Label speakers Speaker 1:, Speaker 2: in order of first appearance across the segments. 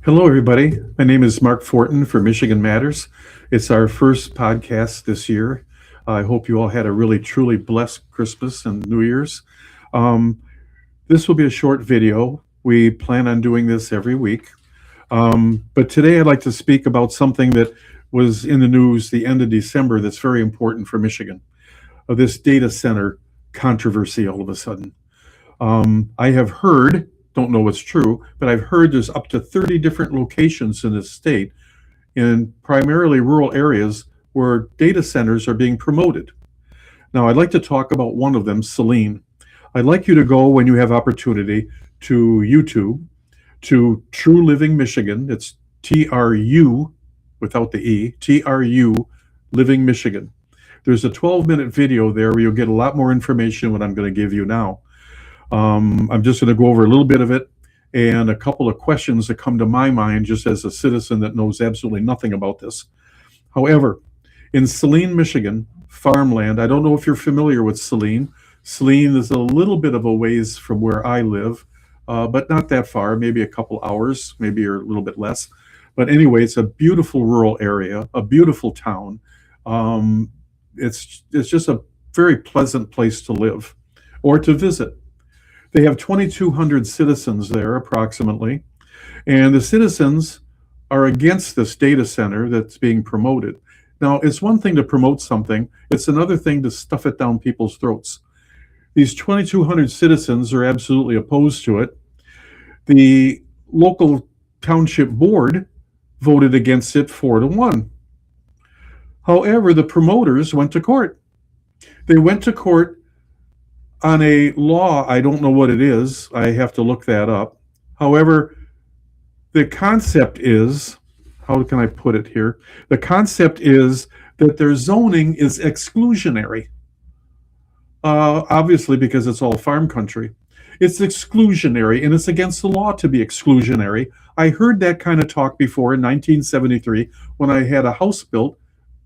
Speaker 1: Hello, everybody. My name is Mark Fortin for Michigan Matters. It's our first podcast this year. I hope you all had a really, truly blessed Christmas and New Year's. Um, this will be a short video. We plan on doing this every week. But today I'd like to speak about something that was in the news the end of December that's very important for Michigan. This data center controversy all of a sudden. I have heard, don't know what's true, but I've heard there's up to 30 different locations in this state in primarily rural areas where data centers are being promoted. Now, I'd like to talk about one of them, Saline. I'd like you to go when you have opportunity to YouTube, to True Living Michigan. It's TRU without the E, TRU Living Michigan. There's a 12-minute video there where you'll get a lot more information than what I'm going to give you now. I'm just going to go over a little bit of it and a couple of questions that come to my mind just as a citizen that knows absolutely nothing about this. However, in Saline, Michigan, farmland, I don't know if you're familiar with Saline. Saline is a little bit of a ways from where I live, but not that far, maybe a couple hours, maybe a little bit less. But anyway, it's a beautiful rural area, a beautiful town. It's just a very pleasant place to live or to visit. They have 2,200 citizens there approximately, and the citizens are against this data center that's being promoted. Now, it's one thing to promote something, it's another thing to stuff it down people's throats. These 2,200 citizens are absolutely opposed to it. The local township board voted against it 4-1. However, the promoters went to court. They went to court on a law, I don't know what it is, I have to look that up. However, the concept is, how can I put it here? The concept is that their zoning is exclusionary. Obviously, because it's all farm country. It's exclusionary, and it's against the law to be exclusionary. I heard that kind of talk before in 1973 when I had a house built,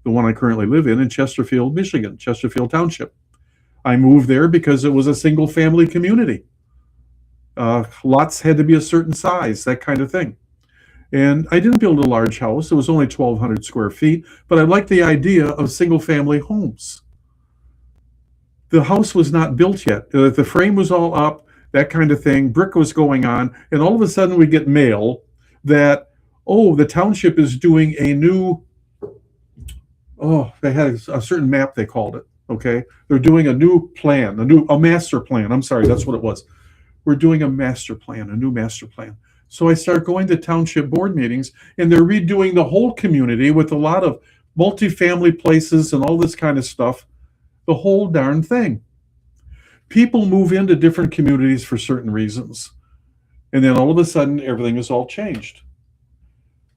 Speaker 1: the one I currently live in Chesterfield, Michigan, Chesterfield Township. I moved there because it was a single family community. Lots had to be a certain size, that kind of thing. And I didn't build a large house. It was only 1,200 square feet, but I liked the idea of single family homes. The house was not built yet. The frame was all up, that kind of thing. Brick was going on. And all of a sudden we get mail that, oh, the township is doing a new, they had a certain map, they called it. Okay, they're doing a new plan, a master plan. I'm sorry, that's what it was. We're doing a master plan, a new master plan. So I start going to township board meetings, and they're redoing the whole community with a lot of multifamily places and all this kind of stuff, the whole darn thing. People move into different communities for certain reasons, and then all of a sudden, everything is all changed.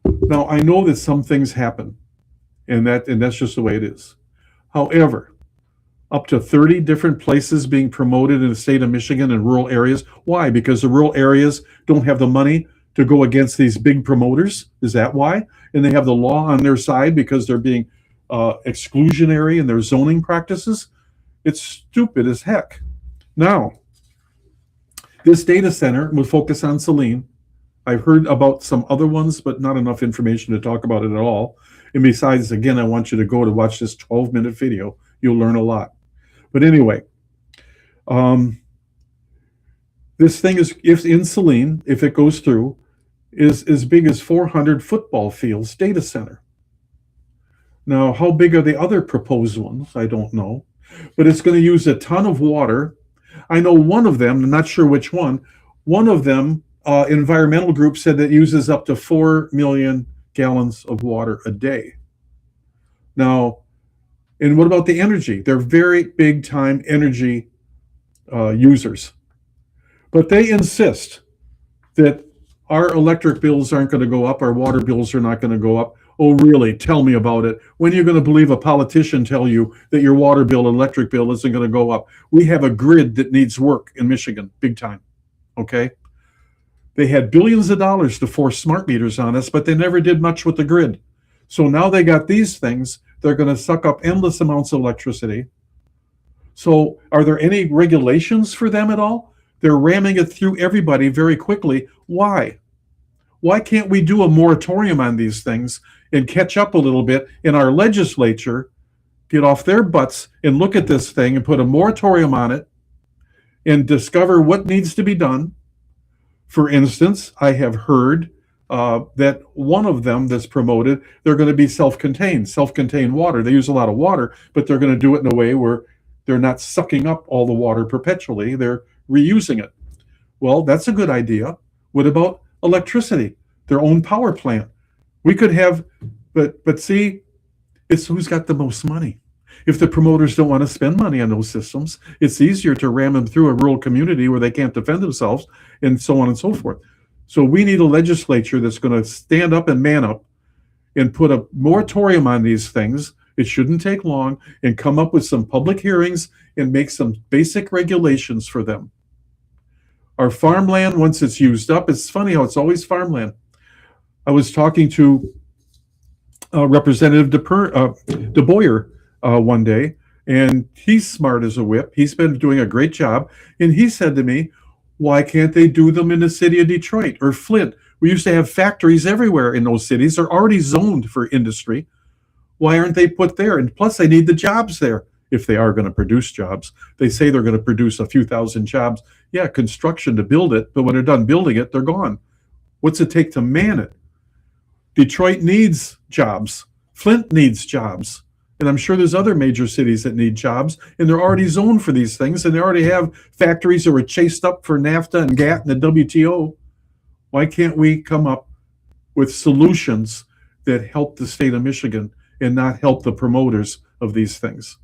Speaker 1: Now, I know that some things happen, and that's just the way it is. However, up to 30 different places being promoted in the state of Michigan in rural areas. Why? Because the rural areas don't have the money to go against these big promoters. Is that why? And they have the law on their side because they're being exclusionary in their zoning practices. It's stupid as heck. Now, this data center will focus on Saline. I've heard about some other ones, but not enough information to talk about it at all. And besides, again, I want you to go to watch this 12-minute video. You'll learn a lot. But anyway, this thing is, if in Saline, if it goes through, is as big as 400 football fields data center. Now, how big are the other proposed ones? I don't know. But it's going to use a ton of water. I know one of them, I'm not sure which one of them, environmental group said that uses up to 4 million gallons of water a day. Now, and what about the energy? They're very big time energy users. But they insist that our electric bills aren't going to go up, our water bills are not going to go up. Oh, really? Tell me about it. When are you going to believe a politician tell you that your water bill, electric bill isn't going to go up? We have a grid that needs work in Michigan, big time. Okay? They had billions of dollars to force smart meters on us, but they never did much with the grid. So now they got these things. They're going to suck up endless amounts of electricity. So are there any regulations for them at all? They're ramming it through everybody very quickly. Why? Why can't we do a moratorium on these things and catch up a little bit in our legislature, get off their butts and look at this thing and put a moratorium on it and discover what needs to be done? For instance, I have heard that one of them that's promoted, they're going to be self-contained water. They use a lot of water, but they're going to do it in a way where they're not sucking up all the water perpetually. They're reusing it. Well, that's a good idea. What about electricity? Their own power plant. We could have, but see, it's who's got the most money. If the promoters don't want to spend money on those systems, it's easier to ram them through a rural community where they can't defend themselves, and so on and so forth. So we need a legislature that's going to stand up and man up and put a moratorium on these things. It shouldn't take long, and come up with some public hearings and make some basic regulations for them. Our farmland, once it's used up, it's funny how it's always farmland. I was talking to Representative DeBoyer one day, and he's smart as a whip. He's been doing a great job, and he said to me, why can't they do them in the city of Detroit or Flint? We used to have factories everywhere in those cities. They're already zoned for industry. Why aren't they put there? And plus, they need the jobs there if they are going to produce jobs. They say they're going to produce a few thousand jobs. Yeah, construction to build it, but when they're done building it, they're gone. What's it take to man it? Detroit needs jobs. Flint needs jobs. And I'm sure there's other major cities that need jobs, and they're already zoned for these things, and they already have factories that were chased up for NAFTA and GATT and the WTO. Why can't we come up with solutions that help the state of Michigan and not help the promoters of these things?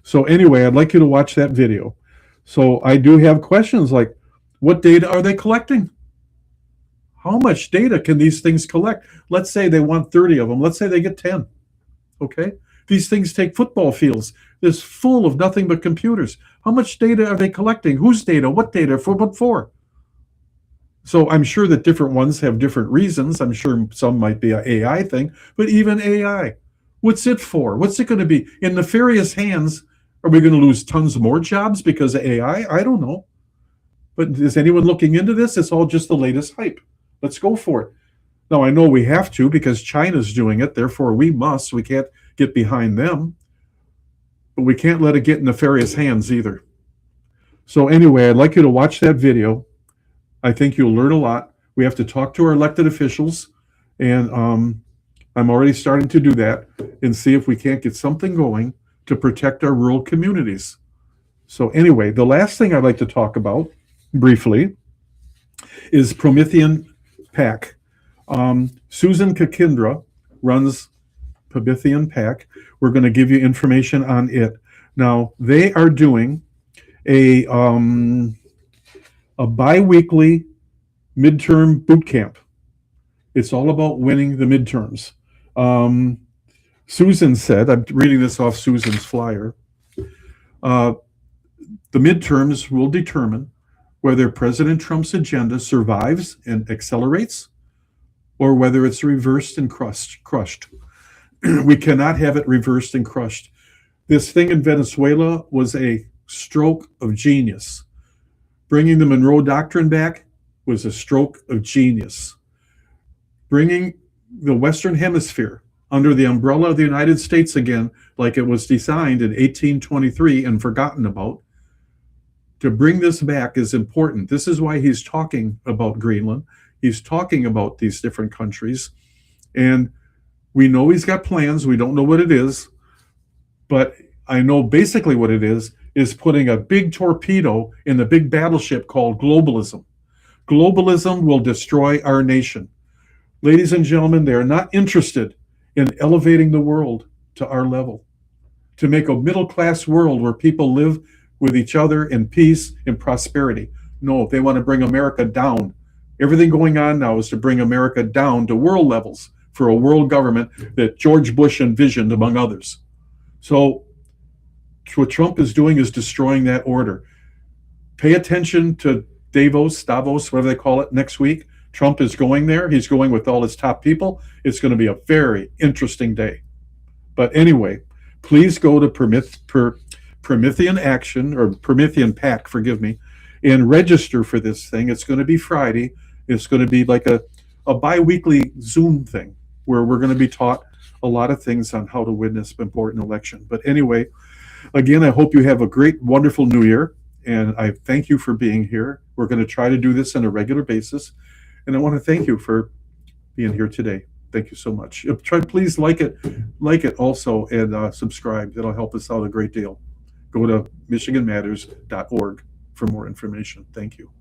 Speaker 1: So anyway, I'd like you to watch that video. So I do have questions like, what data are they collecting? How much data can these things collect? Let's say they want 30 of them. Let's say they get 10. Okay? These things take football fields. It's full of nothing but computers. How much data are they collecting? Whose data? What data? For what for? So I'm sure that different ones have different reasons. I'm sure some might be an AI thing, but even AI, what's it for? What's it going to be? In nefarious hands, are we going to lose tons more jobs because of AI? I don't know. But is anyone looking into this? It's all just the latest hype. Let's go for it. Now, I know we have to because China's doing it. Therefore, we must. We can't get behind them. But we can't let it get in nefarious hands either. So anyway, I'd like you to watch that video. I think you'll learn a lot. We have to talk to our elected officials. And I'm already starting to do that and see if we can't get something going to protect our rural communities. So anyway, the last thing I'd like to talk about briefly is Promethean PAC. Susan Kakindra runs Promethean PAC. We're going to give you information on it. Now, they are doing a bi-weekly midterm boot camp. It's all about winning the midterms. Susan said, I'm reading this off Susan's flyer, the midterms will determine whether President Trump's agenda survives and accelerates or whether it's reversed and crushed. We cannot have it reversed and crushed. This thing in Venezuela was a stroke of genius. Bringing the Monroe Doctrine back was a stroke of genius. Bringing the Western Hemisphere under the umbrella of the United States again, like it was designed in 1823 and forgotten about, to bring this back is important. This is why he's talking about Greenland. He's talking about these different countries. And we know he's got plans. We don't know what it is. But I know basically what it is putting a big torpedo in the big battleship called globalism. Globalism will destroy our nation. Ladies and gentlemen, they are not interested in elevating the world to our level, to make a middle-class world where people live with each other in peace and prosperity. No, they want to bring America down. Everything going on now is to bring America down to world levels for a world government that George Bush envisioned, among others. So what Trump is doing is destroying that order. Pay attention to Davos, whatever they call it, next week. Trump is going there. He's going with all his top people. It's going to be a very interesting day. But anyway, please go to Promethean Action, or Promethean PAC, forgive me, and register for this thing. It's going to be Friday. It's going to be like a a bi-weekly Zoom thing where we're going to be taught a lot of things on how to win this important election. But anyway, again, I hope you have a great, wonderful new year. And I thank you for being here. We're going to try to do this on a regular basis. And I want to thank you for being here today. Thank you so much. Please like it also, and subscribe. That'll help us out a great deal. Go to michiganmatters.org for more information. Thank you.